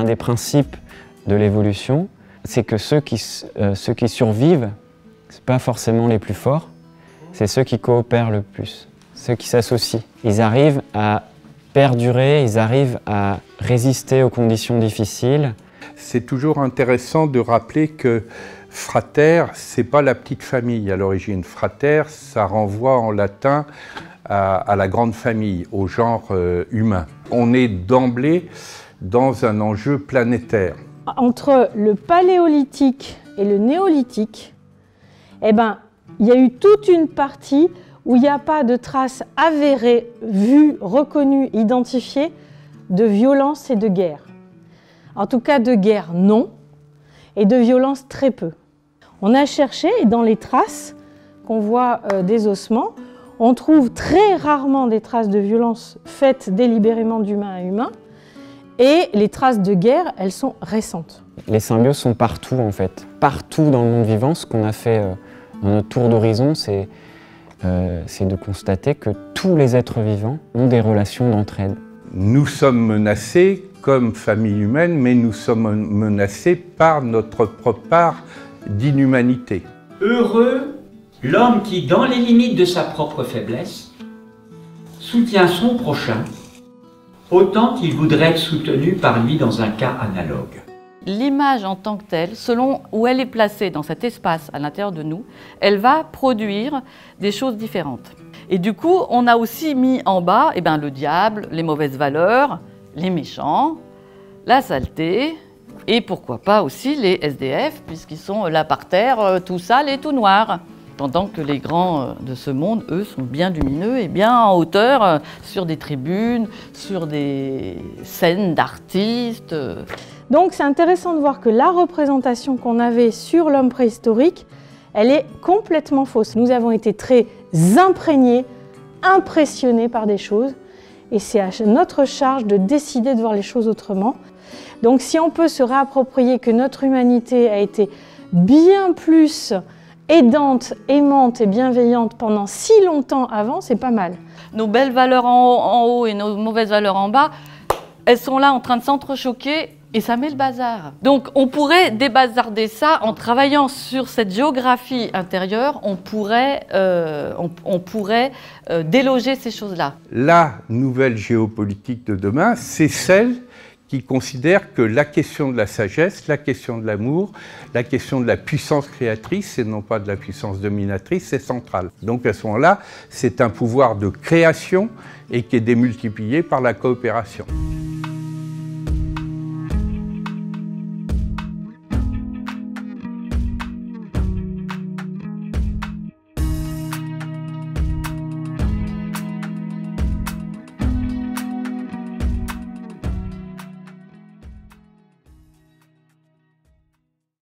Un des principes de l'évolution, c'est que ceux qui survivent, ce n'est pas forcément les plus forts, c'est ceux qui coopèrent le plus, ceux qui s'associent. Ils arrivent à perdurer, ils arrivent à résister aux conditions difficiles. C'est toujours intéressant de rappeler que frater, ce n'est pas la petite famille à l'origine. Frater, ça renvoie en latin à la grande famille, au genre humain. On est d'emblée dans un enjeu planétaire. Entre le paléolithique et le néolithique, il y a eu toute une partie où il n'y a pas de traces avérées, vues, reconnues, identifiées de violence et de guerre. En tout cas, de guerre, non, et de violence, très peu. On a cherché, et dans les traces qu'on voit des ossements, on trouve très rarement des traces de violence faites délibérément d'humain à humain, et les traces de guerre, elles sont récentes. Les symbioses sont partout, en fait. Partout dans le monde vivant, ce qu'on a fait dans notre tour d'horizon, c'est de constater que tous les êtres vivants ont des relations d'entraide. Nous sommes menacés comme famille humaine, mais nous sommes menacés par notre propre part d'inhumanité. Heureux l'homme qui, dans les limites de sa propre faiblesse, soutient son prochain, autant qu'il voudrait être soutenu par lui dans un cas analogue. L'image en tant que telle, selon où elle est placée dans cet espace à l'intérieur de nous, elle va produire des choses différentes. Et du coup, on a aussi mis en bas le diable, les mauvaises valeurs, les méchants, la saleté, et pourquoi pas aussi les SDF, puisqu'ils sont là par terre, tout sales et tout noirs. Pendant que les grands de ce monde, eux, sont bien lumineux et bien en hauteur, sur des tribunes, sur des scènes d'artistes. Donc c'est intéressant de voir que la représentation qu'on avait sur l'homme préhistorique, elle est complètement fausse. Nous avons été très imprégnés, impressionnés par des choses, et c'est à notre charge de décider de voir les choses autrement. Donc si on peut se réapproprier que notre humanité a été bien plus aidante, aimante et bienveillante pendant si longtemps avant, c'est pas mal. Nos belles valeurs en haut et nos mauvaises valeurs en bas, elles sont là en train de s'entrechoquer et ça met le bazar. Donc on pourrait débazarder ça en travaillant sur cette géographie intérieure, on pourrait déloger ces choses-là. La nouvelle géopolitique de demain, c'est celle qui considère que la question de la sagesse, la question de l'amour, la question de la puissance créatrice et non pas de la puissance dominatrice, c'est central. Donc à ce moment-là, c'est un pouvoir de création et qui est démultiplié par la coopération.